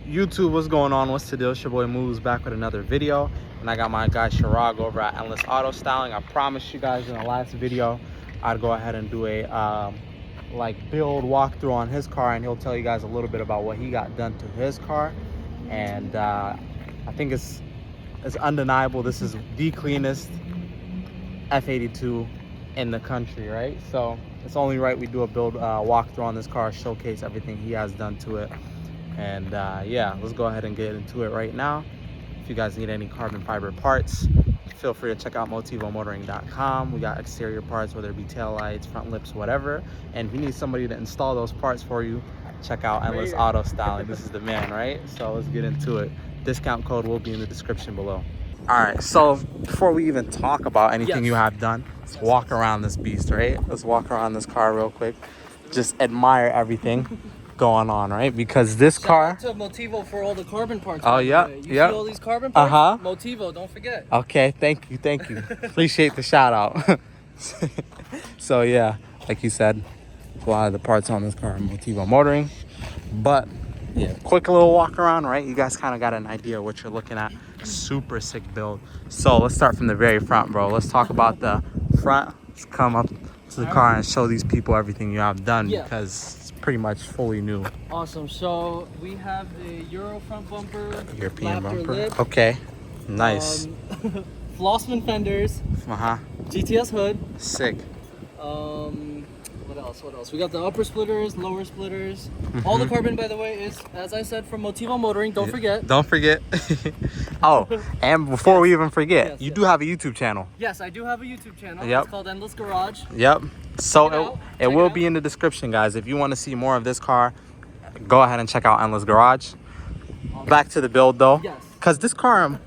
YouTube, what's going on? What's the deal? It's your boy Moves back with another video, and I got my guy Chirag over at Endless Auto Styling. I promised you guys in the last video I'd go ahead and do a like build walkthrough on his car, and he'll tell you guys a little bit about what he got done to his car. And I think it's undeniable. This is the cleanest F82 in the country, right? So it's only right we do a build walkthrough on this car, showcase everything he has done to it. And yeah, let's go ahead and get into it right now. If you guys need any carbon fiber parts, feel free to check out motivomotoring.com. We got exterior parts, whether it be tail lights, front lips, whatever. And if you need somebody to install those parts for you, check out Endless Auto Styling. This is the man, right? So let's get into it. Discount code will be in the description below. All right, so before we even talk about anything you have done, let's walk around this beast, right? Let's walk around this car real quick. Just admire everything going on, right? Because this car... Shout out to Motivo for all the carbon parts. Oh, yeah. You see all these carbon parts? Motivo, don't forget. Okay, thank you. Appreciate the shout out. So yeah, like you said, a lot of the parts on this car are Motivo Motoring. But yeah, quick little walk around, right? You guys kind of got an idea of what you're looking at. Super sick build. So let's start from the very front, bro. Let's talk about the front. Let's come up to the car and show these people everything you have done, because it's pretty much fully new. Awesome. So we have the Euro front bumper, European bumper. lip, okay, nice. Flossman fenders, GTS hood. Sick. What else? We got the upper splitters, lower splitters. All the carbon, by the way, is, as I said, from Motivo Motoring. Don't forget. Oh, and before we even forget, you do have a YouTube channel. Yes, I do have a YouTube channel. Yep. It's called Endless Garage. Yep. So it will be in the description, guys. If you want to see more of this car, go ahead and check out Endless Garage. Back to the build, though. Yes. Because this car,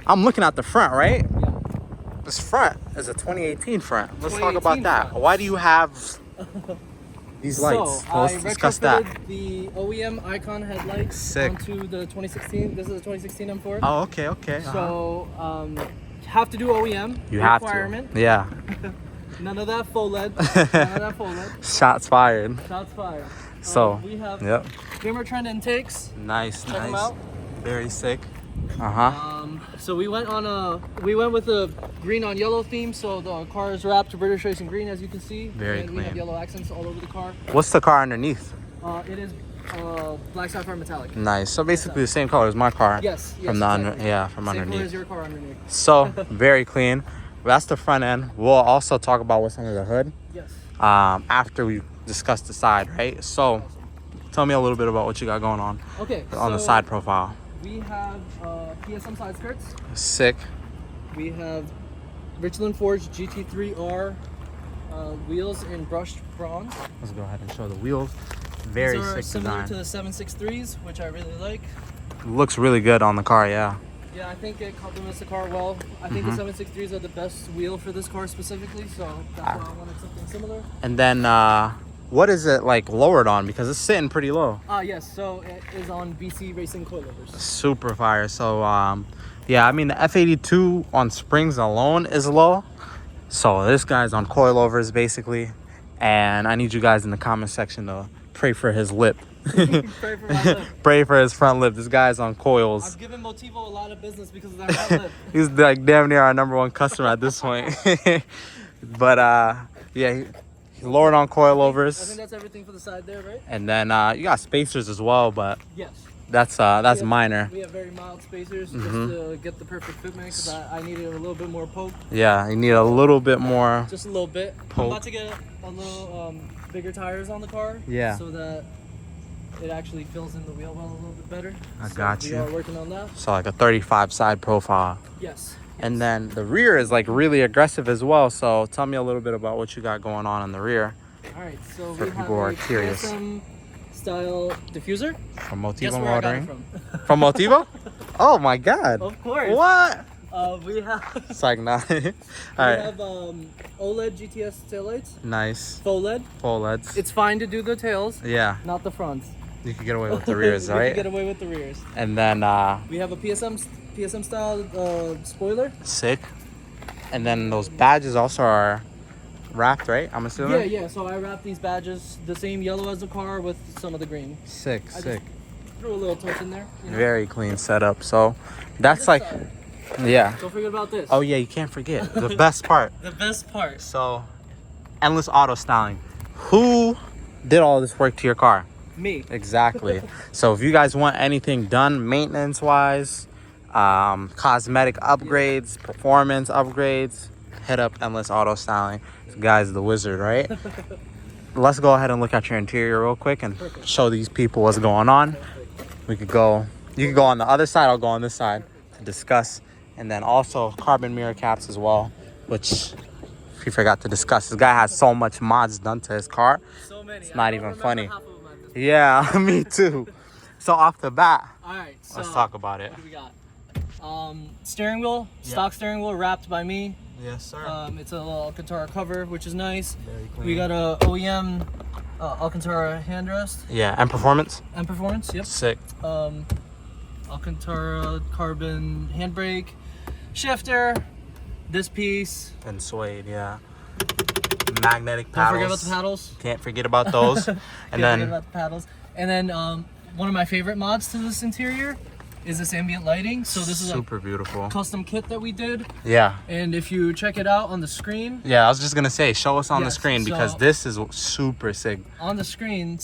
I'm looking at the front, right? Yeah. This front is a 2018 front. Let's talk 2018 about that. front. Why do you have these lights? So Let's discuss that. The OEM icon headlights onto the 2016. This is a 2016 M4. Oh, okay. So have to do OEM. You requirement. have to. Yeah. None of that faux LED. Shots fired. So we have Gamer Trend intakes. Nice. Check them out. Very sick. So we went with a green on yellow theme, so the car is wrapped British Racing green, as you can see. Very clean. We have yellow accents all over the car. What's the car underneath? It is black sapphire metallic. Nice. So basically the same color as my car. Yes. From the from same underneath. color as your car underneath. So very clean. That's the front end. We'll also talk about what's under the hood. Yes. After we discuss the side, right? So tell me a little bit about what you got going on. Okay. On the side profile. We have PSM side skirts. Sick. We have Richland Forged GT3R wheels in brushed bronze. Let's go ahead and show the wheels. Very These are sick similar design. to the 763s, which I really like. Looks really good on the car, yeah. Yeah, I think it complements the car well. I think the 763s are the best wheel for this car specifically, so that's why I wanted something similar. And then what is it like lowered on? Because it's sitting pretty low. Yes, so it is on BC Racing coilovers. Super fire. So yeah, I mean the F82 on springs alone is low. So this guy's on coilovers basically. And I need you guys in the comment section to pray for his lip. Pray for my lip. Pray for his front lip. This guy's on coils. I've given Motivo a lot of business because of that front lip. He's like damn near our #1 customer at this point. But yeah, he's lowered on coilovers. I think that's everything for the side there, right? And then you got spacers as well, but yes, that's minor. We have very mild spacers just to get the perfect fitment because I needed a little bit more poke. Yeah, you need a little bit more. Just a little bit. Poke. I'm about to get a little bigger tires on the car. Yeah. So that it actually fills in the wheel well a little bit better. I got you. We are working on that. So like a 35 side profile. Yes. And then the rear is like really aggressive as well. So tell me a little bit about what you got going on in the rear. All right. So For we people have who are a curious. PSM style diffuser. From Motivo Guess where I got it Motoring. from? From Motivo? Oh my God. Of course. What? We have. It's like not. All We right. have OLED GTS taillights. Nice. Faux LED. Full LEDs. It's fine to do the tails, Yeah. not the fronts. You can get away with the rears, We right? can get away with the rears. And then We have a PSM style spoiler. sick. And then those badges also are wrapped, right? I'm assuming. Yeah. So I wrapped these badges the same yellow as the car with some of the green. Sick. I just threw a little touch in there. You know? Very clean setup. So that's like, yeah. Don't forget about this. Oh yeah, you can't forget the best part. The best part. So, Endless Auto Styling. Who did all this work to your car? Me. Exactly. So if you guys want anything done maintenance wise, cosmetic upgrades, performance upgrades, hit up Endless Auto Styling. This guy's the wizard, right? Let's go ahead and look at your interior real quick and show these people what's going on. We could go, you could go on the other side, I'll go on this side to discuss. And then also carbon mirror caps as well, which we forgot to discuss. This guy has so much mods done to his car. So many. It's not even funny. Yeah, me too. So off the bat, all right, so let's talk about it. What do we got? Steering wheel, stock steering wheel wrapped by me. Yes, sir. It's a little Alcantara cover, which is nice. Very clean. We got a OEM Alcantara handrest. Yeah, and performance? And performance, yep. Sick. Alcantara carbon handbrake, shifter, this piece. And suede, yeah. Magnetic paddles. Don't forget about the paddles. Can't forget about those. And Can't then forget about the paddles. And then one of my favorite mods to this interior is this ambient lighting. So this is super beautiful. A custom kit that we did. Yeah. And if you check it out on the screen. Yeah, I was just gonna say, show us on the Yes, screen because so this is super sick. on the screen,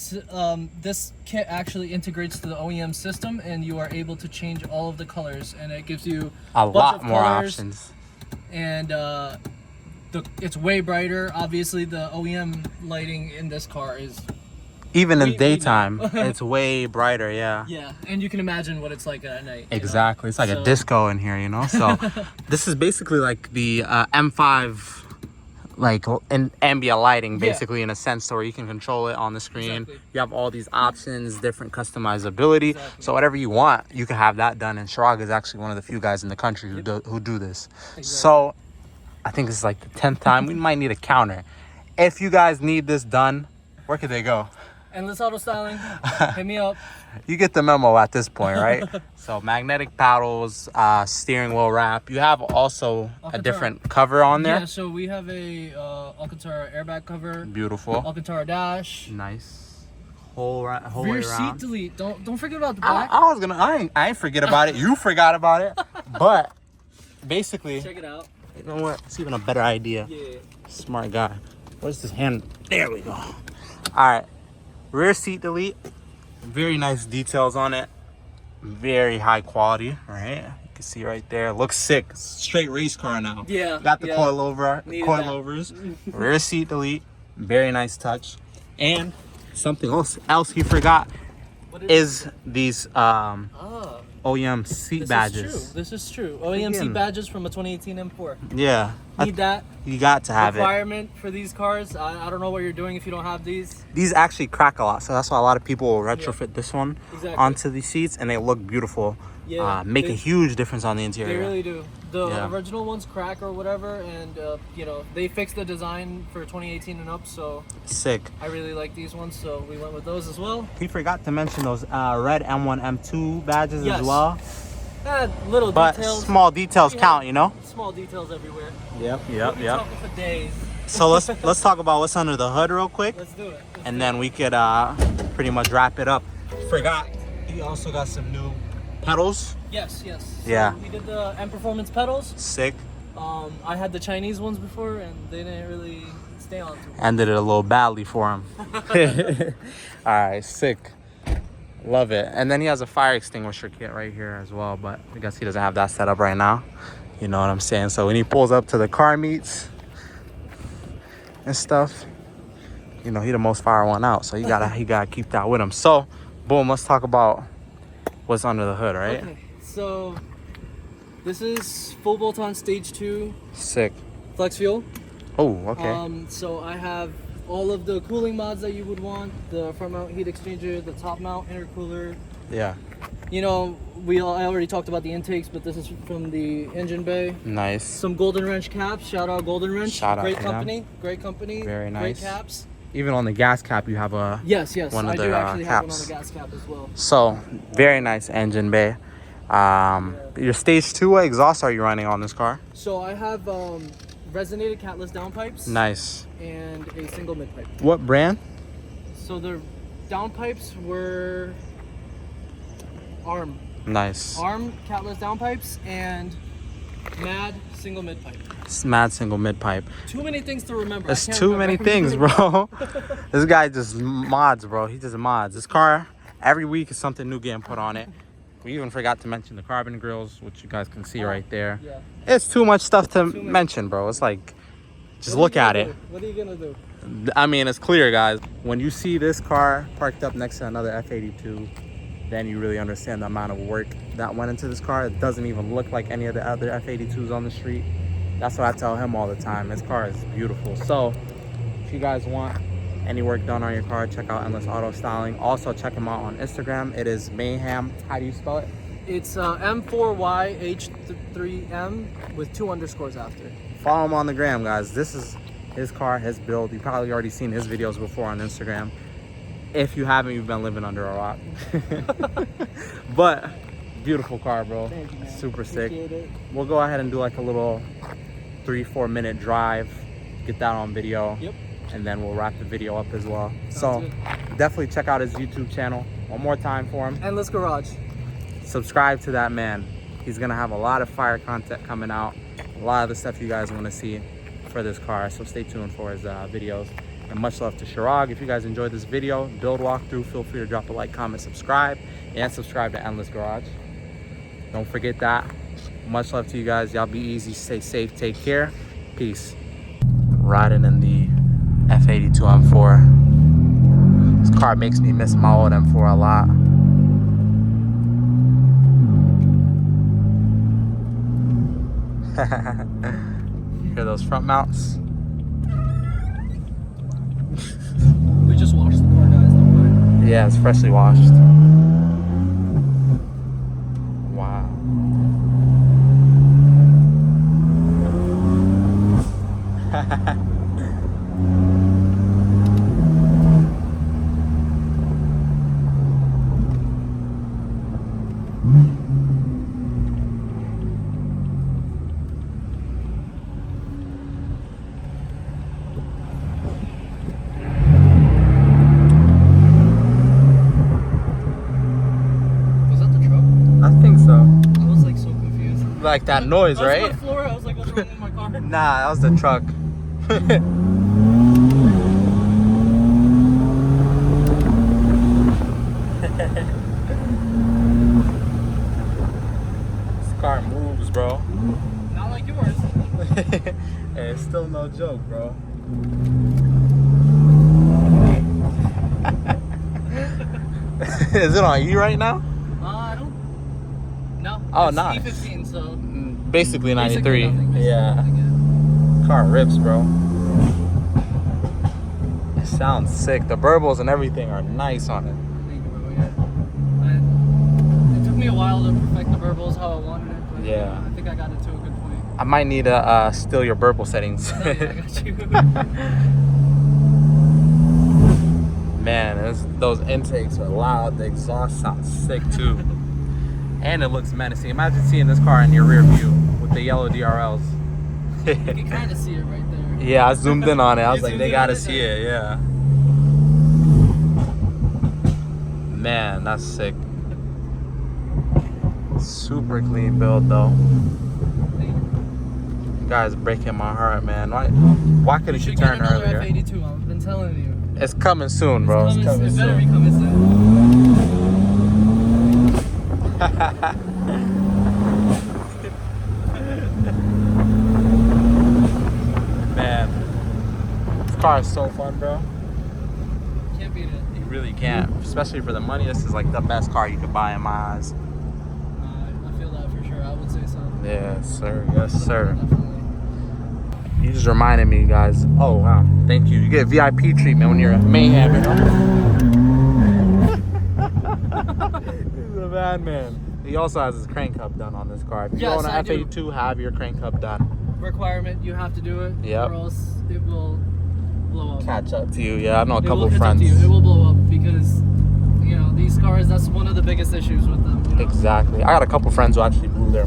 this kit actually integrates to the OEM system, and you are able to change all of the colors, and it gives you A bunch lot of more colors, options. and it's way brighter. Obviously, the OEM lighting in this car is Even in way daytime, it's way brighter, yeah. yeah, and you can imagine what it's like at night. Exactly. It's like a So- disco in here, you know? So this is basically like the M5 like in ambient lighting basically, in a sense, where you can control it on the screen. Exactly. You have all these options, different customizability. Exactly. So whatever you want, you can have that done. And Chirag is actually one of the few guys in the country who do this. So I think this is like the 10th time. We might need a counter. If you guys need this done, where could they go? Endless Auto Styling, hit me up. You get the memo at this point, right? So magnetic paddles, steering wheel wrap. You have also a Alcantara. different cover on there. Yeah, so we have a Alcantara airbag cover, Beautiful. Alcantara dash, Nice. Whole way rear seat around. delete. Don't forget about the back. I ain't forget about it. You forgot about it. But basically, Check it out. you know what? It's even a better idea. Yeah. Smart guy. Where's this hand? There we go. All right. Rear seat delete. Very nice details on it. Very high quality, right? You can see right there. Looks sick. Straight race car now. Yeah. Got the yeah. Needed coilovers. Rear seat delete. Very nice touch. And something else he forgot What is these OEM seat badges. This is true. OEM seat badges from a 2018 M4. Yeah. Need that. You got to have it. Requirement for these cars. I don't know what you're doing if you don't have these. These actually crack a lot, so that's why a lot of people will retrofit this one Exactly. onto these seats, and they look beautiful. Yeah, Make a they- huge difference on the interior. They really do. The Yeah. original ones crack or whatever, and they fixed the design for 2018 and up. So Sick. I really like these ones, so we went with those as well. He forgot to mention those red M1, M2 badges Yes. as well. Little But details. small details Yeah. count, you know? Small details everywhere. Yep, We'll be talking for days. So let's talk about what's under the hood real quick, Let's do it. and then we could pretty much wrap it up. Forgot. He also got some new pedals. Yes. So Yeah. we did the M Performance pedals. Sick. I had the Chinese ones before, and they didn't really stay on too much. Ended it a little badly for him. All right, sick. Love it. And then he has a fire extinguisher kit right here as well, but I guess he doesn't have that set up right now. You know what I'm saying? So when he pulls up to the car meets and stuff, you know, he the most fire one out. So he gotta keep that with him. So boom, let's talk about what's under the hood, right? Okay, so this is full bolt-on stage 2 Sick. flex fuel. Oh, okay. So I have all of the cooling mods that you would want: the front mount heat exchanger, the top mount intercooler. Yeah. You know, I already talked about the intakes, but this is from the engine bay. Nice. Some Golden Wrench caps. Shout out Golden Wrench. Shout out Great to them. company. Great company. Very nice. Great caps. Even on the gas cap, you have a Yes. one of I the do actually have one caps. on the gas cap as well. So very nice engine bay. Your stage 2, what exhaust are you running on this car? So I have resonated catless downpipes. Nice. And a single mid pipe. What brand? So the downpipes were arm. Nice. Arm, catless downpipes, and mad single mid pipe. Mad single mid pipe. Too many things to remember. There's too many things, bro. This guy just mods, bro. He just mods. This car, every week is something new getting put on it. We even forgot to mention the carbon grills, which you guys can see right there. Yeah. It's too much stuff to mention, bro. It's like, just look at it. What are you gonna do? I mean, it's clear, guys. When you see this car parked up next to another F82, then you really understand the amount of work that went into this car. It doesn't even look like any of the other F82s on the street. That's what I tell him all the time. This car is beautiful. So if you guys want any work done on your car, check out Endless Auto Styling. Also check him out on Instagram. It is Mayhem. How do you spell it? It's M4YH3M with 2 underscores after. Follow him on the gram, guys. This is his car, his build. You probably already seen his videos before on Instagram. If you haven't, you've been living under a rock. But beautiful car, bro. Thank you, man. Super sick. Appreciate it. We'll go ahead and do like a little 3-4 minute drive, get that on video. Yep. And then we'll wrap the video up as well. Sounds So definitely check out his YouTube channel one more time for him. Endless Garage. Subscribe to that man. He's gonna have a lot of fire content coming out, a lot of the stuff you guys want to see for this car. So stay tuned for his videos. And much love to Chirag. If you guys enjoyed this video, build walkthrough, feel free to drop a like, comment, subscribe, and subscribe to Endless Garage. Don't forget that. Much love to you guys. Y'all be easy, stay safe, take care. Peace. Riding in the F82 M4. This car makes me miss my old M4 a lot. Hear those front mounts? We just washed the car, guys. Don't worry. Yeah, it's freshly washed. Wow. Like that noise, right? On the floor, I was like, what's wrong with my car? Nah, that was the truck. This car moves, bro. Not like yours. Hey, it's still no joke, bro. Is it on E right now? I don't. No. Oh, it's nice. E15, so. Basically 93. Nothing, yeah. Nothing, Car rips, bro. It sounds sick. The burbles and everything are nice on it. Thank you, bro. Yeah. It took me a while to perfect the burbles how I wanted it, but Yeah. I think I got it to a good point. I might need to steal your burble settings. Oh, yeah, I got you. Man, those intakes are loud. The exhaust sounds sick too. And it looks menacing. Imagine seeing this car in your rear view with the yellow DRLs. You can kind of see it right there. Yeah, I zoomed in on it. I was You like, zoomed they in gotta on it? see it, yeah. Man, that's sick. Super clean build though. You guys breaking my heart, man. Why couldn't you turn earlier? F82, I've been telling you. It's coming soon, bro. It's coming It better be soon. coming soon. Man, this car is so fun, bro. Can't beat it. You really can't, especially for the money. This is like the best car you could buy in my eyes. I feel that for sure. I would say so. Yes, sir. Yes, sir. Definitely. You just reminded me, guys. Oh, wow. Thank you. You get VIP treatment when you're a Mayhem, you know? He's a bad man. He also has his crank hub done on this car. If you Yes, own I an do. F82, have your crank hub done. Requirement, you have to do it. Yep. Or else it will blow up. Catch up to you. Yeah, I know a It couple will catch up friends. to you. It will blow up because, you know, these cars, that's one of the biggest issues with them. You know? Exactly. I got a couple friends who actually blew their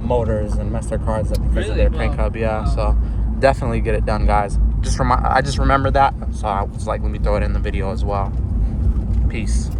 motors and messed their cars up because of Really? their crank Wow. hub. Yeah, Wow. so definitely get it done, guys. I just remembered that, so I was like, let me throw it in the video as well. Peace.